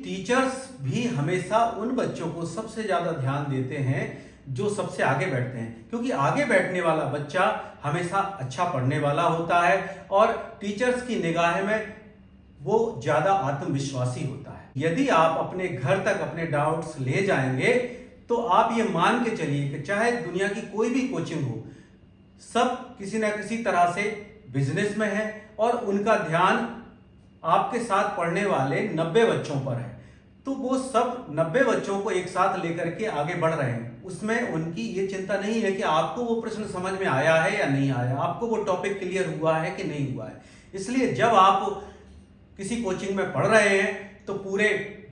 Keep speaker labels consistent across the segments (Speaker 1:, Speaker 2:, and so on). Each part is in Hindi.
Speaker 1: टीचर्स भी हमेशा उन बच्चों को सबसे ज्यादा ध्यान देते हैं जो सबसे आगे बैठते हैं, क्योंकि आगे बैठने वाला बच्चा हमेशा अच्छा पढ़ने वाला होता है और टीचर्स की निगाह में वो ज्यादा आत्मविश्वासी होता है। यदि आप अपने घर तक अपने डाउट्स ले जाएंगे तो आप ये मान के चलिए कि चाहे दुनिया की कोई भी कोचिंग हो, सब किसी ना किसी तरह से बिजनेस में है और उनका ध्यान आपके साथ पढ़ने वाले 90 बच्चों पर है। तो वो सब 90 बच्चों को एक साथ लेकर के आगे बढ़ रहे हैं। उसमें उनकी ये चिंता नहीं है कि आपको वो प्रश्न समझ में आया है या नहीं आया, आपको वो टॉपिक क्लियर हुआ है कि नहीं हुआ है। इसलिए जब आप किसी कोचिंग में पढ़ रहे हैं तो पूरे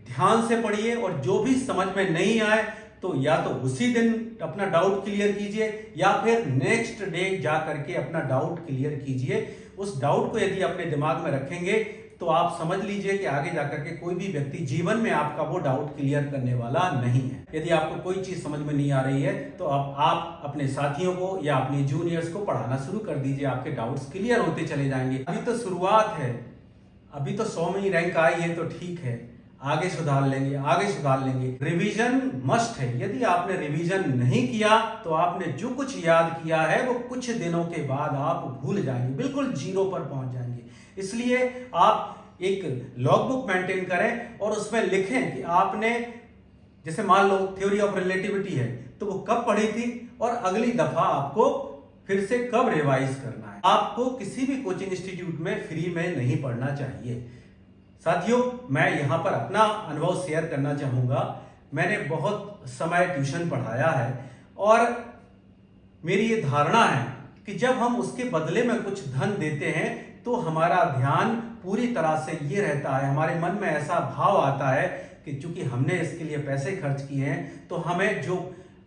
Speaker 1: ध्यान से पढ़िए और जो भी समझ में नहीं आए तो या तो उसी दिन अपना डाउट क्लियर कीजिए या फिर नेक्स्ट डे जा करके अपना डाउट क्लियर कीजिए। उस डाउट को यदि अपने दिमाग में रखेंगे तो आप समझ लीजिए कि आगे जाकर के कोई भी व्यक्ति जीवन में आपका वो डाउट क्लियर करने वाला नहीं है। यदि आपको कोई चीज समझ में नहीं आ रही है तो आप अपने साथियों को या अपने जूनियर्स को पढ़ाना शुरू कर दीजिए, आपके डाउट्स क्लियर होते चले जाएंगे। अभी तो शुरुआत है, अभी तो 100 में ही रैंक आई है तो ठीक है, आगे सुधार लेंगे, आगे सुधार लेंगे। रिवीजन मस्ट है। यदि आपने रिवीजन नहीं किया तो आपने जो कुछ याद किया है वो कुछ दिनों के बाद आप भूल जाएंगे, बिल्कुल जीरो पर पहुंच जाएंगे। इसलिए आप एक लॉग बुक मेंटेन करें और उसमें लिखें कि आपने, जैसे मान लो थ्योरी ऑफ रिलेटिविटी है तो वो कब पढ़ी थी और अगली दफा आपको फिर से कब रिवाइज करना है। आपको किसी भी कोचिंग इंस्टीट्यूट में फ्री में नहीं पढ़ना चाहिए। साथियों, मैं यहां पर अपना अनुभव शेयर करना चाहूंगा। मैंने बहुत समय ट्यूशन पढ़ाया है और मेरी ये धारणा है कि जब हम उसके बदले में कुछ धन देते हैं तो हमारा ध्यान पूरी तरह से ये रहता है, हमारे मन में ऐसा भाव आता है कि चूंकि हमने इसके लिए पैसे खर्च किए हैं तो हमें जो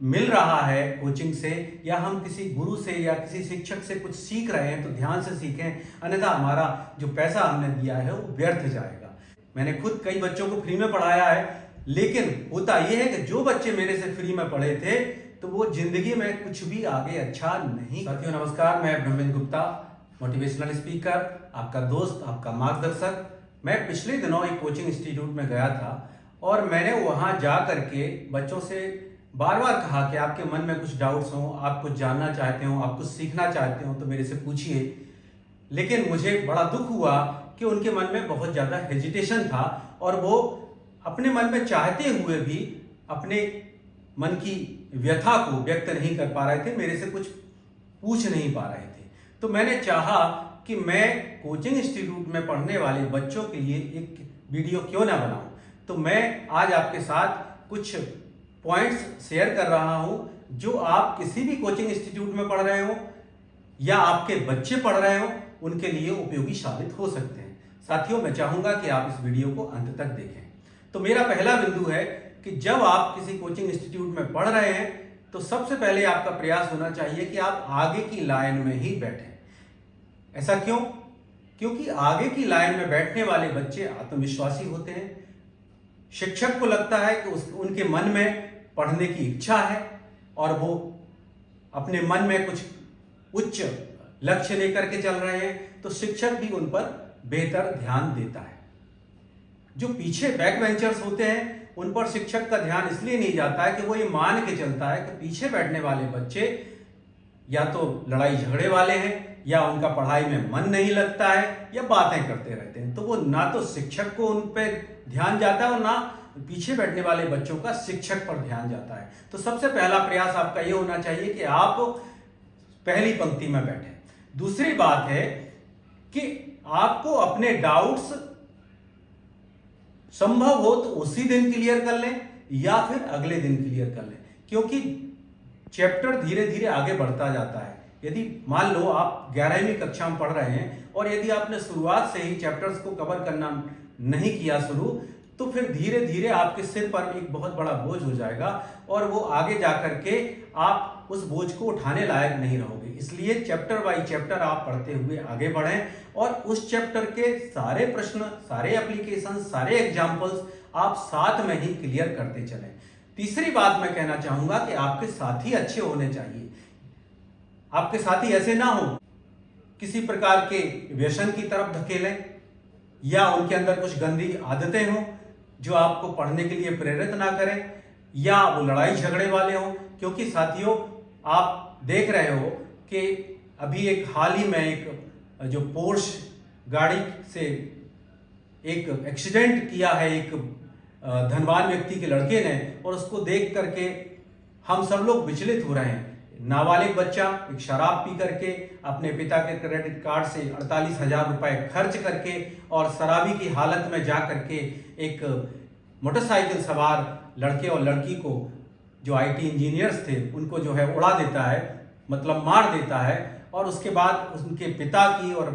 Speaker 1: मिल रहा है कोचिंग से या हम किसी गुरु से या किसी शिक्षक से कुछ सीख रहे हैं तो ध्यान से सीखें, अन्यथा हमारा जो पैसा हमने दिया है वो व्यर्थ जाएगा। मैंने खुद कई बच्चों को फ्री में पढ़ाया है, लेकिन होता यह है कि जो बच्चे मेरे से फ्री में पढ़े थे तो वो जिंदगी में कुछ भी आगे अच्छा नहीं। साथियों नमस्कार, मैं ब्रह्मेंद्र गुप्ता, मोटिवेशनल स्पीकर, आपका दोस्त, आपका मार्गदर्शक। मैं पिछले दिनों एक कोचिंग इंस्टीट्यूट में गया था और मैंने वहां जा करके बच्चों से बार बार कहा कि आपके मन में कुछ डाउट्स हो, आप कुछ जानना चाहते हो, आप कुछ सीखना चाहते हो तो मेरे से पूछिए। लेकिन मुझे बड़ा दुख हुआ कि उनके मन में बहुत ज्यादा हेजिटेशन था और वो अपने मन में चाहते हुए भी अपने मन की व्यथा को व्यक्त नहीं कर पा रहे थे, मेरे से कुछ पूछ नहीं पा रहे थे। तो मैंने चाहा कि मैं कोचिंग इंस्टीट्यूट में पढ़ने वाले बच्चों के लिए एक वीडियो क्यों ना बनाऊं। तो मैं आज आपके साथ कुछ पॉइंट्स शेयर कर रहा हूं जो आप किसी भी कोचिंग इंस्टीट्यूट में पढ़ रहे हो या आपके बच्चे पढ़ रहे हो उनके लिए उपयोगी साबित हो सकते हैं। साथियों, मैं चाहूंगा कि आप इस वीडियो को अंत तक देखें। तो मेरा पहला बिंदु है कि जब आप किसी कोचिंग इंस्टीट्यूट में पढ़ रहे हैं तो सबसे पहले आपका प्रयास होना चाहिए कि आप आगे की लाइन में ही बैठें। ऐसा क्यों? क्योंकि आगे की लाइन में बैठने वाले बच्चे आत्मविश्वासी होते हैं। शिक्षक को लगता है कि उनके मन में पढ़ने की इच्छा है और वो अपने मन में कुछ उच्च लक्ष्य लेकर के चल रहे हैं, तो शिक्षक भी उन पर बेहतर ध्यान देता है। जो पीछे बैक बेंचर्स होते हैं उन पर शिक्षक का ध्यान इसलिए नहीं जाता है कि वो ये मान के चलता है कि पीछे बैठने वाले बच्चे या तो लड़ाई झगड़े वाले हैं या उनका पढ़ाई में मन नहीं लगता है या बातें करते रहते हैं। तो वो ना तो शिक्षक को उन पर ध्यान जाता है और ना पीछे बैठने वाले बच्चों का शिक्षक पर ध्यान जाता है। तो सबसे पहला प्रयास आपका ये होना चाहिए कि आप पहली पंक्ति में बैठें। दूसरी बात है कि आपको अपने डाउट्स संभव हो तो उसी दिन क्लियर कर लें या फिर अगले दिन क्लियर कर लें, क्योंकि चैप्टर धीरे धीरे आगे बढ़ता जाता है। यदि मान लो आप 11वीं कक्षा में पढ़ रहे हैं और यदि आपने शुरुआत से ही चैप्टर्स को कवर करना नहीं किया शुरू, तो फिर धीरे धीरे आपके सिर पर एक बहुत बड़ा बोझ हो जाएगा और वो आगे जाकर के आप उस बोझ को उठाने लायक नहीं रहोगे। इसलिए चैप्टर बाय चैप्टर आप पढ़ते हुए आगे बढ़ें और उस चैप्टर के सारे प्रश्न, सारे एप्लीकेशन, सारे एग्जाम्पल्स आप साथ में ही क्लियर करते चलें। तीसरी बात मैं कहना चाहूंगा कि आपके साथी अच्छे होने चाहिए। आपके साथी ऐसे ना हो किसी प्रकार के व्यसन की तरफ धकेलें या उनके अंदर कुछ गंदी आदतें हों जो आपको पढ़ने के लिए प्रेरित ना करें या वो लड़ाई झगड़े वाले हों। क्योंकि साथियों, आप देख रहे हो कि अभी एक हाल ही में एक जो पोर्श गाड़ी से एक एक्सीडेंट किया है एक धनवान व्यक्ति के लड़के ने, और उसको देख करके हम सब लोग विचलित हो रहे हैं। नाबालिग बच्चा एक शराब पी करके अपने पिता के क्रेडिट कार्ड से 48,000 रुपए खर्च करके और शराबी की हालत में जा करके एक मोटरसाइकिल सवार लड़के और लड़की को, जो आईटी इंजीनियर्स थे, उनको जो है उड़ा देता है, मतलब मार देता है। और उसके बाद उनके पिता की और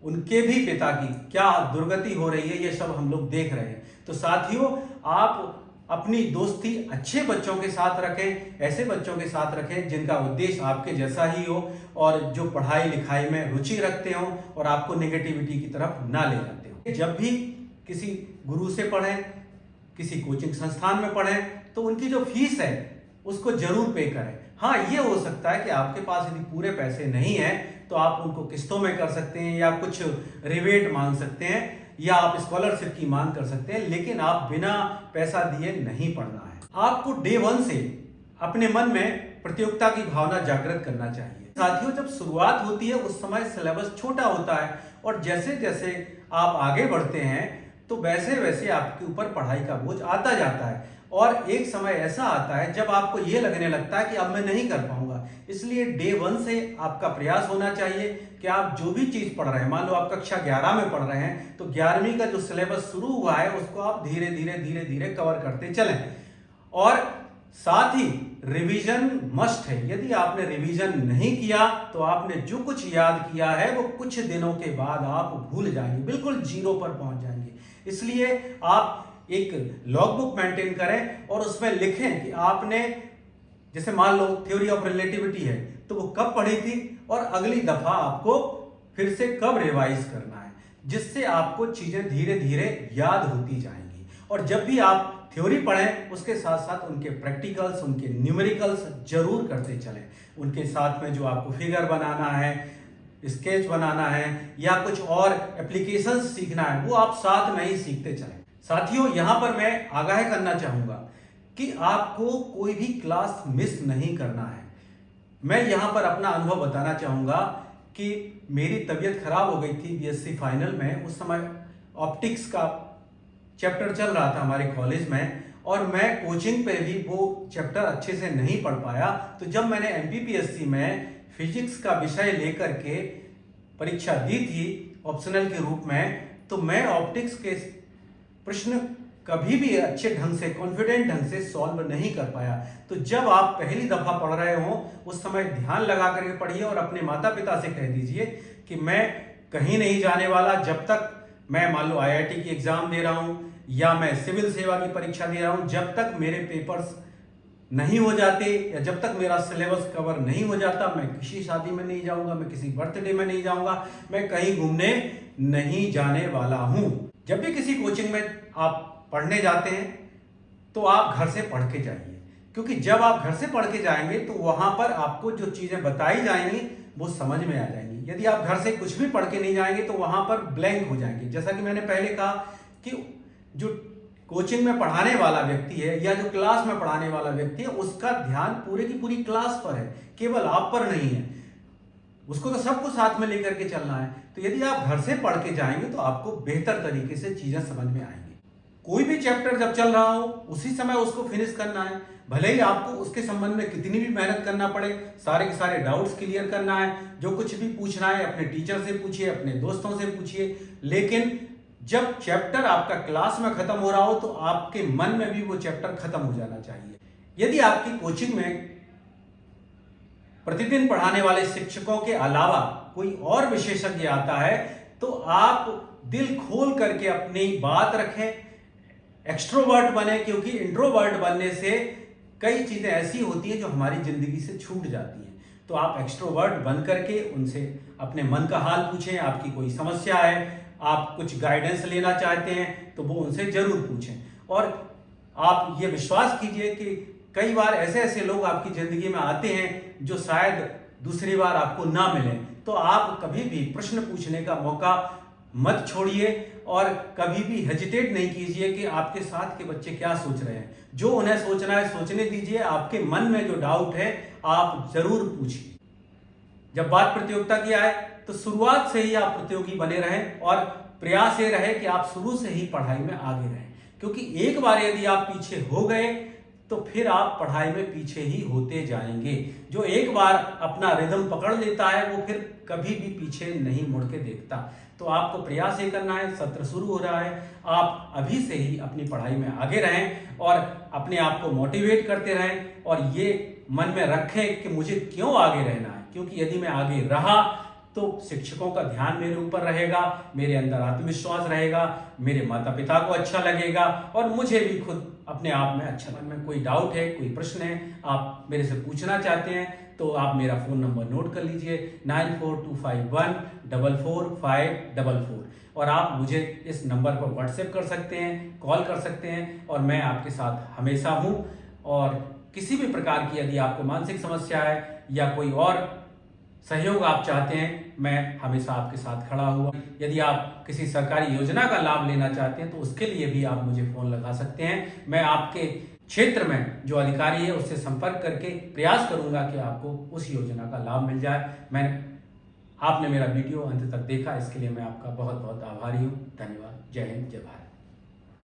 Speaker 1: उनके भी पिता की क्या दुर्गति हो रही है, ये सब हम लोग देख रहे हैं। तो साथियों, आप अपनी दोस्ती अच्छे बच्चों के साथ रखें, ऐसे बच्चों के साथ रखें जिनका उद्देश्य आपके जैसा ही हो और जो पढ़ाई लिखाई में रुचि रखते हो और आपको नेगेटिविटी की तरफ ना ले जाते हो। जब भी किसी गुरु से पढ़ें, किसी कोचिंग संस्थान में पढ़ें, तो उनकी जो फीस है उसको जरूर पे करें। हाँ, ये हो सकता है कि आपके पास यदि पूरे पैसे नहीं है तो आप उनको किस्तों में कर सकते हैं या कुछ रिबेट मांग सकते हैं या आप स्कॉलरशिप की मांग कर सकते हैं, लेकिन आप बिना पैसा दिए नहीं पढ़ना है। आपको डे 1 से अपने मन में प्रतियोगिता की भावना जागृत करना चाहिए। साथियों, जब शुरुआत होती है उस समय सिलेबस छोटा होता है और जैसे जैसे आप आगे बढ़ते हैं तो वैसे वैसे आपके ऊपर पढ़ाई का बोझ आता जाता है और एक समय ऐसा आता है जब आपको यह लगने लगता है कि अब मैं नहीं कर पाऊंगा। इसलिए डे 1 से आपका प्रयास होना चाहिए कि आप जो भी चीज पढ़ रहे हैं, मान लो आप कक्षा 11 में पढ़ रहे हैं, तो 11वीं का जो सिलेबस शुरू हुआ है उसको आप धीरे धीरे कवर करते चलें। और साथ ही रिवीजन मस्ट है। यदि आपने रिवीजन नहीं किया तो आपने जो कुछ याद किया है वो कुछ दिनों के बाद आप भूल जाएंगे, बिल्कुल जीरो पर पहुंच जाएंगे। इसलिए आप एक लॉगबुक मेंटेन करें और उसमें लिखें कि आपने, जैसे मान लो थ्योरी ऑफ रिलेटिविटी है, तो वो कब पढ़ी थी और अगली दफा आपको फिर से कब रिवाइज करना है, जिससे आपको चीजें धीरे धीरे याद होती जाएंगी। और जब भी आप थ्योरी पढ़ें उसके साथ साथ उनके प्रैक्टिकल्स, उनके न्यूमेरिकल्स जरूर करते चलें। उनके साथ में जो आपको फिगर बनाना है, स्केच बनाना है या कुछ और एप्लीकेशंस सीखना है, वो आप साथ में ही सीखते चलें। साथियों, यहां पर मैं आगाह करना चाहूंगा कि आपको कोई भी क्लास मिस नहीं करना है। मैं यहां पर अपना अनुभव बताना चाहूंगा कि मेरी तबीयत खराब हो गई थी बीएससी फाइनल में। उस समय ऑप्टिक्स का चैप्टर चल रहा था हमारे कॉलेज में और मैं कोचिंग पे भी वो चैप्टर अच्छे से नहीं पढ़ पाया। तो जब मैंने एमपीपीएससी में फिजिक्स का विषय लेकर के परीक्षा दी थी ऑप्शनल के रूप में, तो मैं ऑप्टिक्स के प्रश्न कभी भी अच्छे ढंग से, कॉन्फिडेंट ढंग से सॉल्व नहीं कर पाया। तो जब आप पहली दफा पढ़ रहे हो उस समय ध्यान लगा करके पढ़िए और अपने माता पिता से कह दीजिए कि मैं कहीं नहीं जाने वाला जब तक मैं, मान लो आईआईटी की एग्जाम दे रहा हूं या मैं सिविल सेवा की परीक्षा दे रहा हूं, जब तक मेरे पेपर्स नहीं हो जाते या जब तक मेरा सिलेबस कवर नहीं हो जाता, मैं किसी शादी में नहीं जाऊंगा, मैं किसी बर्थडे में नहीं जाऊंगा, मैं कहीं घूमने नहीं जाने वाला हूं। जब भी किसी कोचिंग में आप पढ़ने जाते हैं तो आप घर से पढ़ के जाइए, क्योंकि जब आप घर से पढ़ के जाएंगे तो वहां पर आपको जो चीजें बताई जाएंगी वो समझ में आ जाएंगी। यदि आप घर से कुछ भी पढ़ के नहीं जाएंगे तो वहां पर ब्लैंक हो जाएंगे। जैसा कि मैंने पहले कहा कि जो कोचिंग में पढ़ाने वाला व्यक्ति है या जो क्लास में पढ़ाने वाला व्यक्ति है उसका ध्यान पूरे की पूरी क्लास पर है, केवल आप पर नहीं है। उसको तो सबको साथ में लेकर के चलना है। तो यदि आप घर से पढ़ के जाएंगे तो आपको बेहतर तरीके से चीजें समझ में आएंगी। कोई भी चैप्टर जब चल रहा हो उसी समय उसको फिनिश करना है, भले ही आपको उसके संबंध में कितनी भी मेहनत करना पड़े, सारे के सारे डाउट्स क्लियर करना है, जो कुछ भी पूछना है अपने टीचर से पूछिए, अपने दोस्तों से पूछिए। लेकिन जब चैप्टर आपका क्लास में खत्म हो रहा हो तो आपके मन में भी वो चैप्टर खत्म हो जाना चाहिए। यदि आपकी कोचिंग में प्रतिदिन पढ़ाने वाले शिक्षकों के अलावा कोई और विशेषज्ञ आता है तो आप दिल खोल करके अपनी बात रखें, एक्सट्रोवर्ट बने, क्योंकि इंट्रोवर्ट बनने से कई चीजें ऐसी होती हैं जो हमारी जिंदगी से छूट जाती हैं। तो आप एक्सट्रोवर्ट बन करके उनसे अपने मन का हाल पूछें, आपकी कोई समस्या है, आप कुछ गाइडेंस लेना चाहते हैं तो वो उनसे जरूर पूछें। और आप ये विश्वास कीजिए कि कई बार ऐसे ऐसे लोग आपकी जिंदगी में आते हैं जो शायद दूसरी बार आपको ना मिले, तो आप कभी भी प्रश्न पूछने का मौका मत छोड़िए और कभी भी हेजिटेट नहीं कीजिए कि आपके साथ के बच्चे क्या सोच रहे हैं। जो उन्हें सोचना है सोचने दीजिए। आपके मन में जो डाउट है आप जरूर पूछिए। जब बात प्रतियोगिता की आए तो शुरुआत से ही आप प्रतियोगी बने रहें और प्रयास ये रहे कि आप शुरू से ही पढ़ाई में आगे रहें, क्योंकि एक बार यदि आप पीछे हो गए तो फिर आप पढ़ाई में पीछे ही होते जाएंगे। जो एक बार अपना रिदम पकड़ लेता है वो फिर कभी भी पीछे नहीं मुड़ के देखता। तो आपको प्रयास ये करना है, सत्र शुरू हो रहा है, आप अभी से ही अपनी पढ़ाई में आगे रहें और अपने आप को मोटिवेट करते रहें और ये मन में रखें कि मुझे क्यों आगे रहना है, क्योंकि यदि मैं आगे रहा तो शिक्षकों का ध्यान मेरे ऊपर रहेगा, मेरे अंदर आत्मविश्वास रहेगा, मेरे माता पिता को अच्छा लगेगा और मुझे भी खुद अपने आप में अच्छा लगेगा। में कोई डाउट है, कोई प्रश्न है, आप मेरे से पूछना चाहते हैं तो आप मेरा फ़ोन नंबर नोट कर लीजिए 9425144544 और आप मुझे इस नंबर पर व्हाट्सएप कर सकते हैं, कॉल कर सकते हैं और मैं आपके साथ हमेशा हूँ। और किसी भी प्रकार की यदि आपको मानसिक समस्या है या कोई और सहयोग आप चाहते हैं, मैं हमेशा आपके साथ खड़ा हुआ। यदि आप किसी सरकारी योजना का लाभ लेना चाहते हैं तो उसके लिए भी आप मुझे फ़ोन लगा सकते हैं। मैं आपके क्षेत्र में जो अधिकारी है उससे संपर्क करके प्रयास करूंगा कि आपको उस योजना का लाभ मिल जाए। आपने मेरा वीडियो अंत तक देखा, इसके लिए मैं आपका बहुत बहुत आभारी हूँ। धन्यवाद। जय हिंद, जय भारत।